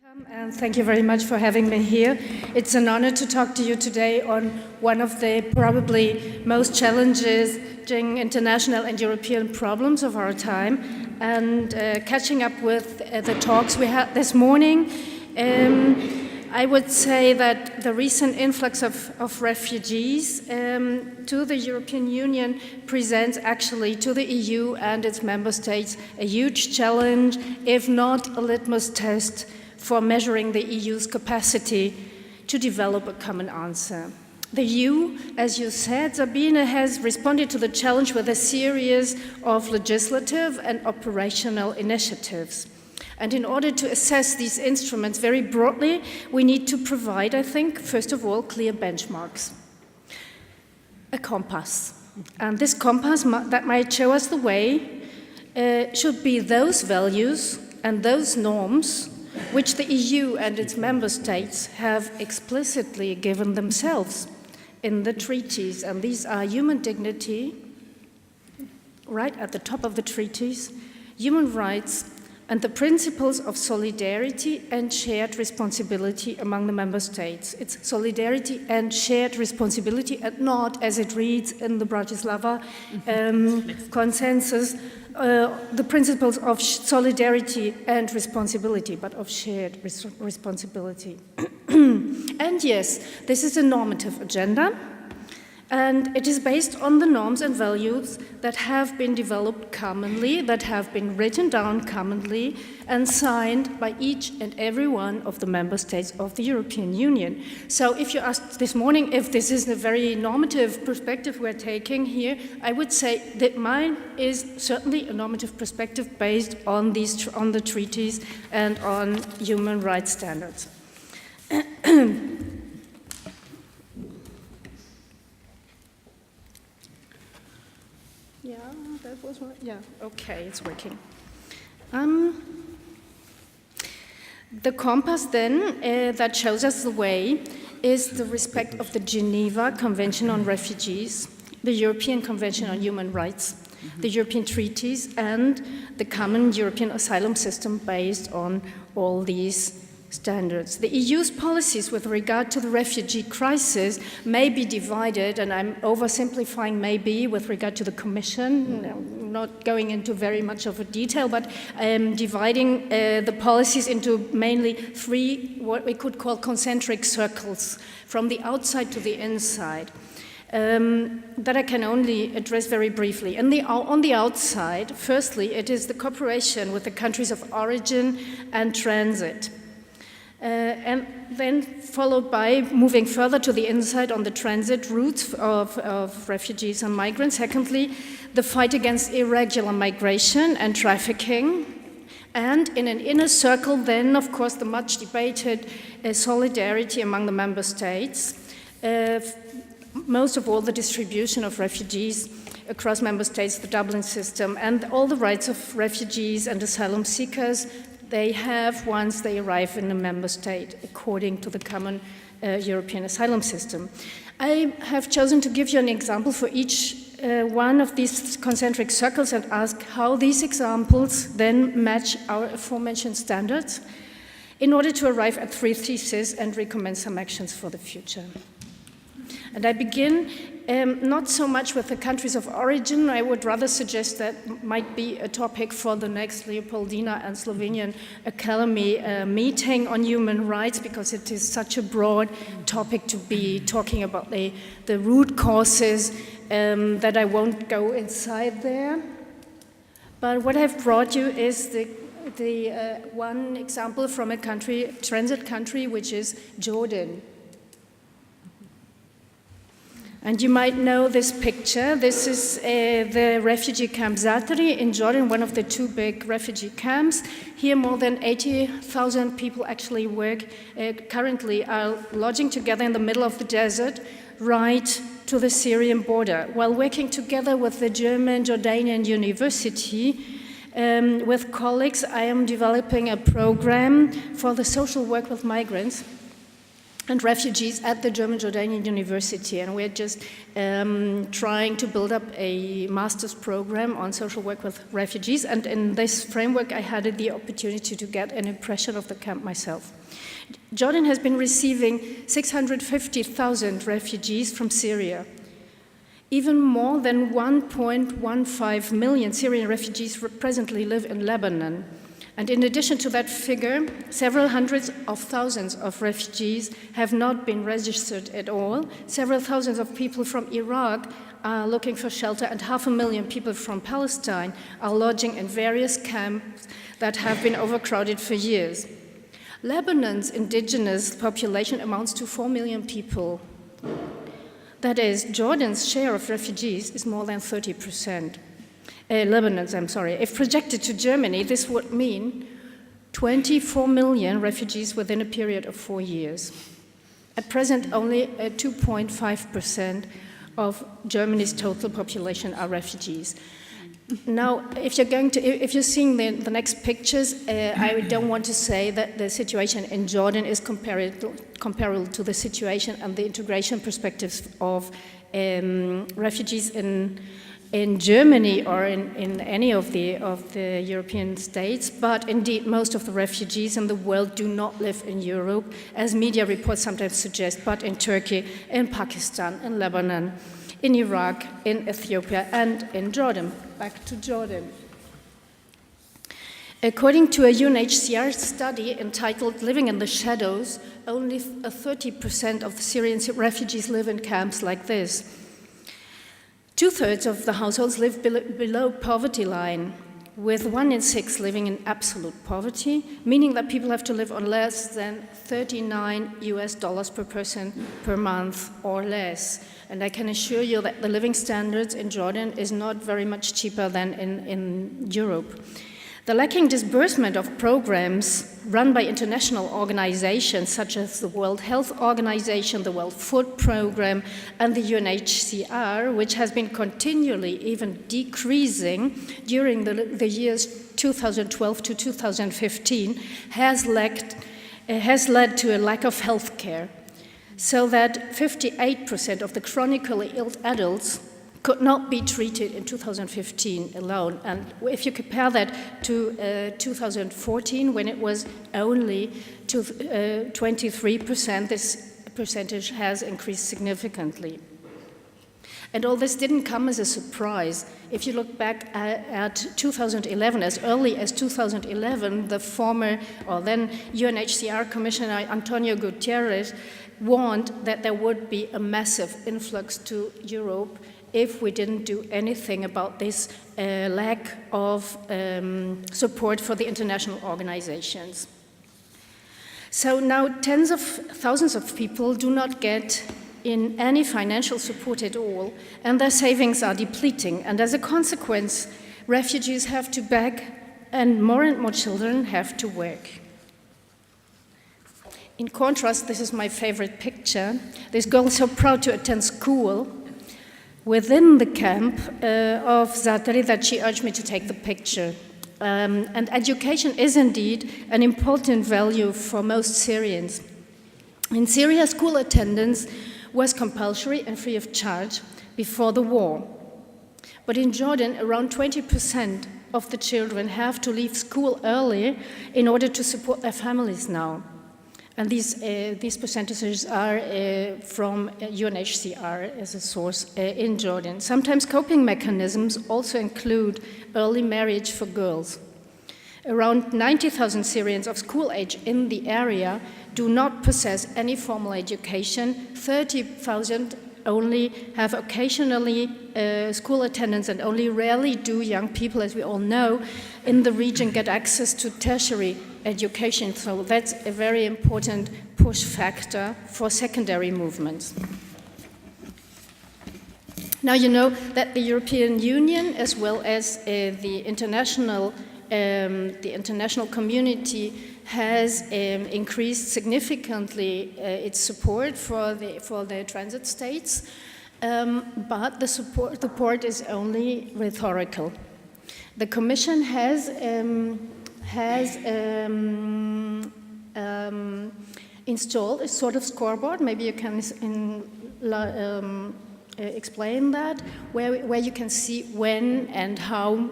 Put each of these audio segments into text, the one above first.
Welcome, and thank you very much for having me here. It's an honor to talk to you today on one of the probably most challenging international and European problems of our time, and catching up with the talks we had this morning. I would say that the recent influx of refugees to the European Union presents actually to the EU and its member states a huge challenge, if not a litmus test for measuring the EU's capacity to develop a common answer. The EU, as you said, Sabine, has responded to the challenge with a series of legislative and operational initiatives. And in order to assess these instruments very broadly, we need to provide, I think, first of all, clear benchmarks. A compass. And this compass that might show us the way should be those values and those norms which the EU and its member states have explicitly given themselves in the treaties. And these are human dignity, right at the top of the treaties, human rights, and the principles of solidarity and shared responsibility among the member states. It's solidarity and shared responsibility, and not, as it reads in the Bratislava consensus, the principles of solidarity and responsibility, but of shared responsibility. And yes, this is a normative agenda, and it is based on the norms and values that have been developed commonly, that have been written down commonly, and signed by each and every one of the member states of the European Union. So if you asked this morning if this is a very normative perspective we're taking here, I would say that mine is certainly a normative perspective based on the treaties and on human rights standards. Yeah, that was one. Yeah, okay, it's working. The compass then that shows us the way is the respect of the Geneva Convention on Refugees, the European Convention on Human Rights, the European treaties, and the common European asylum system based on all these standards. The EU's policies with regard to the refugee crisis may be divided, and I'm oversimplifying maybe with regard to the Commission, not going into very much of a detail, but dividing the policies into mainly three, what we could call concentric circles, from the outside to the inside. That I can only address very briefly. On the outside, firstly, it is the cooperation with the countries of origin and transit. And then followed by moving further to the inside on the transit routes of refugees and migrants. Secondly, the fight against irregular migration and trafficking. And in an inner circle then, of course, the much debated solidarity among the member states. Most of all, the distribution of refugees across member states, the Dublin system, and all the rights of refugees and asylum seekers they have once they arrive in a member state, according to the common European asylum system. I have chosen to give you an example for each one of these concentric circles and ask how these examples then match our aforementioned standards in order to arrive at three theses and recommend some actions for the future. And I begin not so much with the countries of origin. I would rather suggest that might be a topic for the next Leopoldina and Slovenian Academy meeting on human rights, because it is such a broad topic to be talking about the root causes that I won't go inside there. But what I've brought you is the one example from a country, transit country, which is Jordan. And you might know this picture. This is the refugee camp Atrij in Jordan, one of the two big refugee camps. Here more than 80,000 people actually currently are lodging together in the middle of the desert, right to the Syrian border. While working together with the German Jordanian University, with colleagues, I am developing a program for the social work with migrants. and refugees at the German-Jordanian University, and we're just trying to build up a master's program on social work with refugees, and in this framework I had the opportunity to get an impression of the camp myself. Jordan has been receiving 650,000 refugees from Syria. Even more than 1.15 million Syrian refugees presently live in Lebanon. And in addition to that figure, several hundreds of thousands of refugees have not been registered at all. Several thousands of people from Iraq are looking for shelter, and 500,000 people from Palestine are lodging in various camps that have been overcrowded for years. Lebanon's indigenous population amounts to 4 million people. That is, Jordan's share of refugees is more than 30%. Lebanon's, I'm sorry. If projected to Germany, this would mean 24 million refugees within a period of 4 years. At present, only 2.5% of Germany's total population are refugees. Now, if you're seeing the next pictures, I don't want to say that the situation in Jordan is comparable to the situation and the integration perspectives of refugees in Germany or in any of the European states, but indeed most of the refugees in the world do not live in Europe, as media reports sometimes suggest, but in Turkey, in Pakistan, in Lebanon, in Iraq, in Ethiopia, and in Jordan. Back to Jordan. According to a UNHCR study entitled Living in the Shadows, only 30% of the Syrian refugees live in camps like this. 2/3 of the households live below poverty line, with 1 in 6 living in absolute poverty, meaning that people have to live on less than $39 per person per month or less. And I can assure you that the living standards in Jordan is not very much cheaper than in Europe. The lacking disbursement of programs run by international organizations such as the World Health Organization, the World Food Programme, and the UNHCR, which has been continually even decreasing during the years 2012 to 2015, has led to a lack of health care, so that 58% of the chronically ill adults could not be treated in 2015 alone. And if you compare that to 2014, when it was only 23%, this percentage has increased significantly. And all this didn't come as a surprise. If you look back at 2011, as early as 2011, the former or then UNHCR Commissioner Antonio Guterres warned that there would be a massive influx to Europe if we didn't do anything about this lack of support for the international organizations. So now tens of thousands of people do not get in any financial support at all, and their savings are depleting. And as a consequence, refugees have to beg, and more children have to work. In contrast, this is my favorite picture. This girl is so proud to attend school within the camp of Zatari that she urged me to take the picture. And education is indeed an important value for most Syrians. In Syria, school attendance was compulsory and free of charge before the war. But in Jordan, around 20% of the children have to leave school early in order to support their families now. And these percentages are from UNHCR as a source in Jordan. Sometimes coping mechanisms also include early marriage for girls. Around 90,000 Syrians of school age in the area do not possess any formal education. 30,000 only have occasionally school attendance, and only rarely do young people, as we all know, in the region get access to tertiary education. So that's a very important push factor for secondary movements. Now you know that the European Union, as well as the international community, has increased significantly its support for the transit states, but the support is only rhetorical. The Commission has installed a sort of scoreboard. Maybe you can explain that, where you can see when and how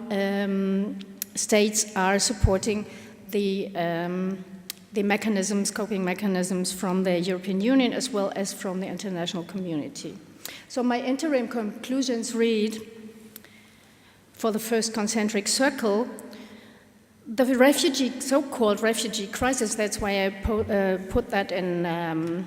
states are supporting the mechanisms, coping mechanisms from the European Union as well as from the international community. So my interim conclusions read, for the first concentric circle, the so-called refugee crisis, that's why I put that in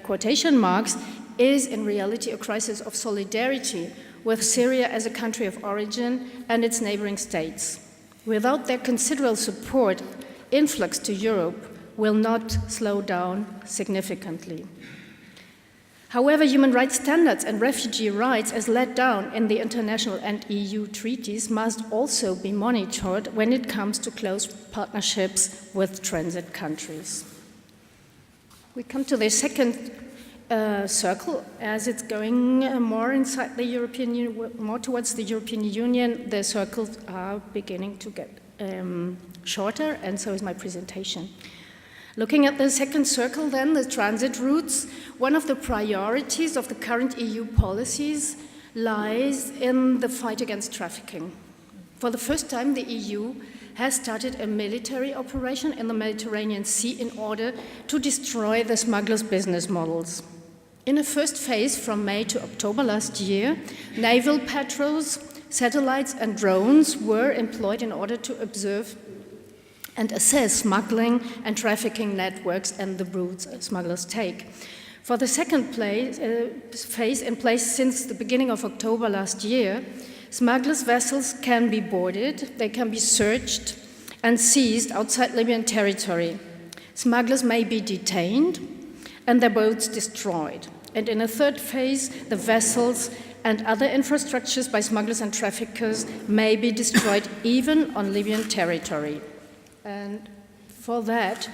quotation marks, is in reality a crisis of solidarity with Syria as a country of origin and its neighboring states. Without their considerable support, influx to Europe will not slow down significantly. However, human rights standards and refugee rights as laid down in the international and EU treaties must also be monitored when it comes to close partnerships with transit countries. We come to the second circle. As it's going more inside the European Union, more towards the European Union, the circles are beginning to get shorter, and so is my presentation. Looking at the second circle then, the transit routes, one of the priorities of the current EU policies lies in the fight against trafficking. For the first time, the EU has started a military operation in the Mediterranean Sea in order to destroy the smugglers' business models. In a first phase from May to October last year, naval patrols, satellites and drones were employed in order to observe and assess smuggling and trafficking networks and the routes smugglers take. For the second phase in place since the beginning of October last year, smugglers' vessels can be boarded, they can be searched and seized outside Libyan territory. Smugglers may be detained and their boats destroyed. And in a third phase, the vessels and other infrastructures by smugglers and traffickers may be destroyed even on Libyan territory. And for that,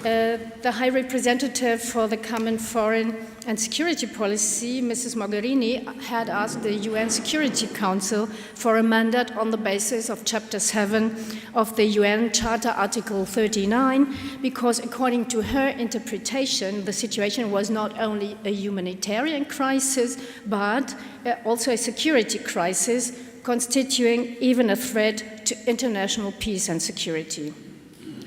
the High Representative for the Common Foreign and Security Policy, Mrs. Mogherini, had asked the UN Security Council for a mandate on the basis of Chapter 7 of the UN Charter, Article 39, because according to her interpretation, the situation was not only a humanitarian crisis, but also a security crisis, constituting even a threat to international peace and security.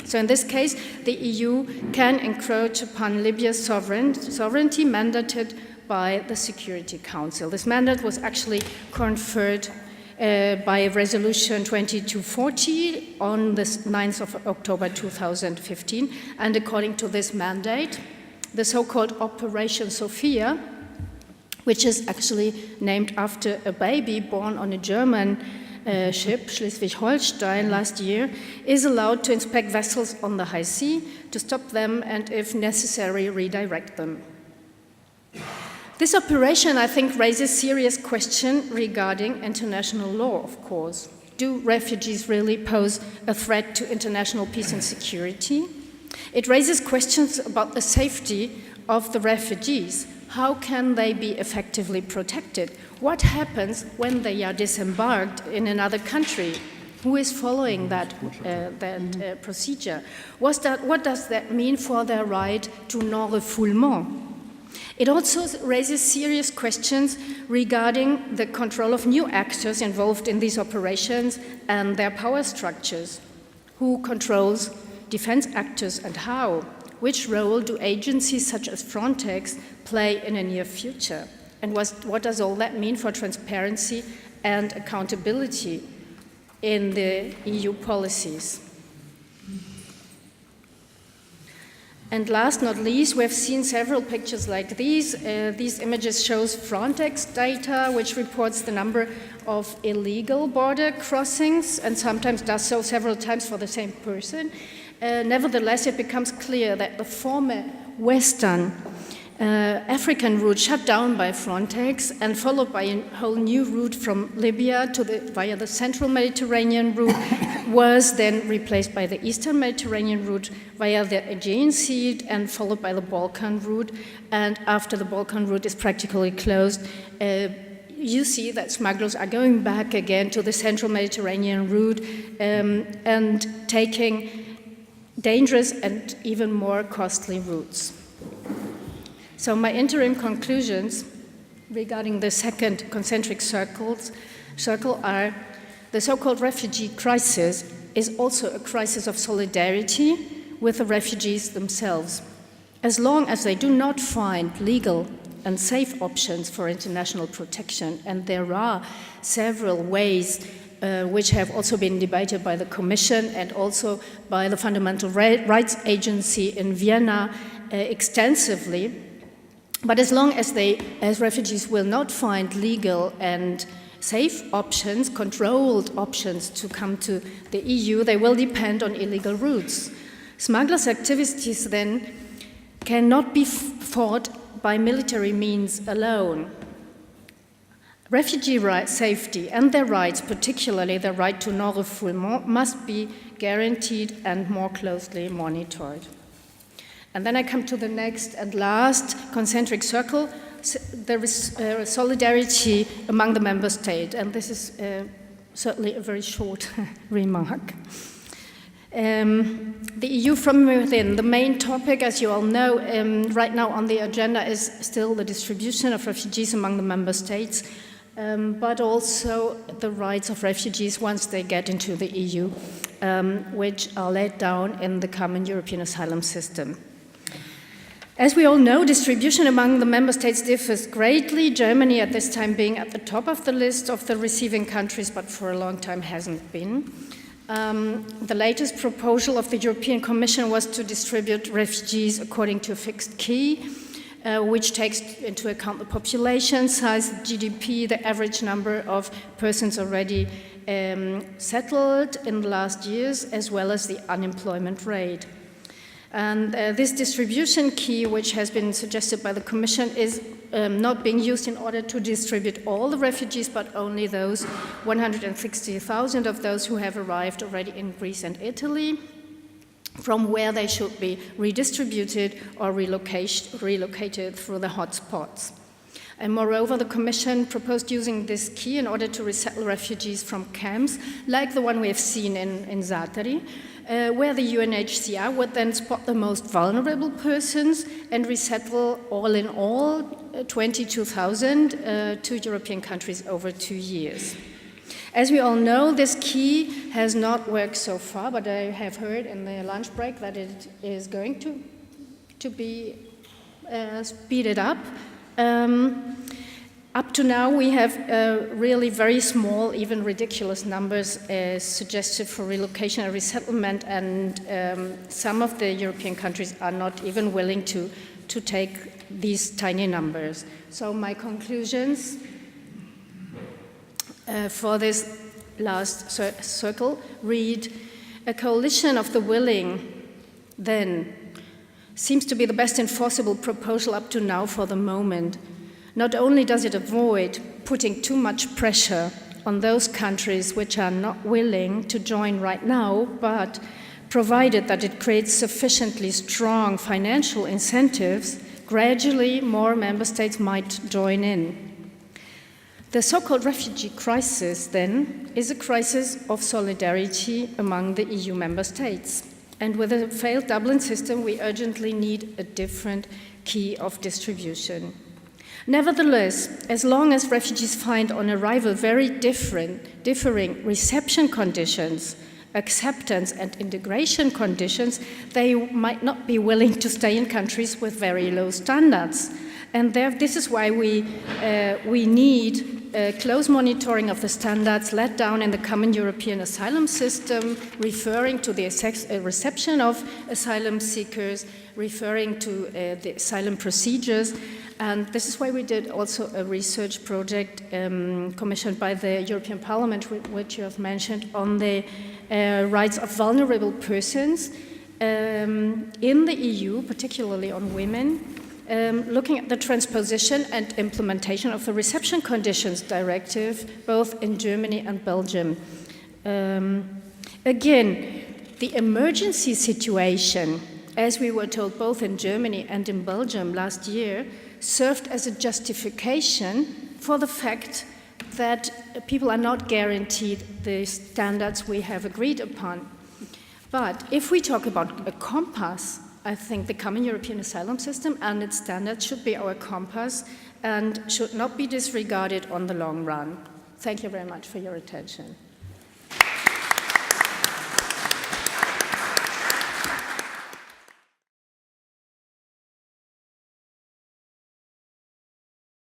So in this case, the EU can encroach upon Libya's sovereignty mandated by the Security Council. This mandate was actually conferred by Resolution 2240 on the 9th of October 2015. And according to this mandate, the so-called Operation Sophia, which is actually named after a baby born on a German ship, Schleswig-Holstein, last year, is allowed to inspect vessels on the high sea, to stop them and, if necessary, redirect them. This operation, I think, raises serious questions regarding international law, of course. Do refugees really pose a threat to international peace and security? It raises questions about the safety of the refugees. How can they be effectively protected? What happens when they are disembarked in another country? Who is following that procedure? What does that mean for their right to non-refoulement? It also raises serious questions regarding the control of new actors involved in these operations and their power structures. Who controls defense actors and how? Which role do agencies such as Frontex play in the near future? And what does all that mean for transparency and accountability in the EU policies? And last not least, we have seen several pictures like these. These images shows Frontex data, which reports the number of illegal border crossings, and sometimes does so several times for the same person. Nevertheless, it becomes clear that the former Western African route shut down by Frontex and followed by a whole new route from Libya via the central Mediterranean route was then replaced by the Eastern Mediterranean route via the Aegean Sea and followed by the Balkan route. And after the Balkan route is practically closed, you see that smugglers are going back again to the central Mediterranean route and taking dangerous and even more costly routes. So my interim conclusions regarding the second concentric circle are: the so-called refugee crisis is also a crisis of solidarity with the refugees themselves. As long as they do not find legal and safe options for international protection, and there are several ways which have also been debated by the Commission and also by the Fundamental Rights Agency in Vienna extensively. But as long as refugees will not find legal and safe options, controlled options to come to the EU, they will depend on illegal routes. Smugglers' activities then cannot be fought by military means alone. Refugee safety and their rights, particularly the right to non-refoulement, must be guaranteed and more closely monitored. And then I come to the next and last concentric circle. There is solidarity among the member states, and this is certainly a very short remark. The EU from within. The main topic, as you all know, right now on the agenda is still the distribution of refugees among the member states, but also the rights of refugees once they get into the EU, which are laid down in the common European asylum system. As we all know, distribution among the member states differs greatly. Germany at this time being at the top of the list of the receiving countries, but for a long time hasn't been. The latest proposal of the European Commission was to distribute refugees according to a fixed key, which takes into account the population size, the GDP, the average number of persons already settled in the last years, as well as the unemployment rate. And this distribution key, which has been suggested by the Commission, is not being used in order to distribute all the refugees, but only those 160,000 of those who have arrived already in Greece and Italy, from where they should be redistributed or relocated through the hotspots. And moreover, the Commission proposed using this key in order to resettle refugees from camps, like the one we have seen in Zatari, where the UNHCR would then spot the most vulnerable persons and resettle all in all 22,000 to European countries over 2 years. As we all know, this key has not worked so far, but I have heard in the lunch break that it is going to be speeded up. Up to now, we have really very small, even ridiculous numbers suggested for relocation and resettlement, and some of the European countries are not even willing to take these tiny numbers. So my conclusions for this last circle read: a coalition of the willing, then, seems to be the best enforceable proposal up to now for the moment. Not only does it avoid putting too much pressure on those countries which are not willing to join right now, but provided that it creates sufficiently strong financial incentives, gradually more member states might join in. The so-called refugee crisis, then, is a crisis of solidarity among the EU member states. And with a failed Dublin system, we urgently need a different key of distribution. Nevertheless, as long as refugees find on arrival very differing reception conditions, acceptance and integration conditions, they might not be willing to stay in countries with very low standards. And this is why we need close monitoring of the standards laid down in the common European asylum system, referring to the reception of asylum seekers, referring to the asylum procedures. And this is why we did also a research project commissioned by the European Parliament, which you have mentioned, on the rights of vulnerable persons in the EU, particularly on women, looking at the transposition and implementation of the Reception Conditions Directive, both in Germany and Belgium. Again, the emergency situation, as we were told both in Germany and in Belgium last year, served as a justification for the fact that people are not guaranteed the standards we have agreed upon. But if we talk about a compass, I think the Common European Asylum System and its standards should be our compass and should not be disregarded on the long run. Thank you very much for your attention.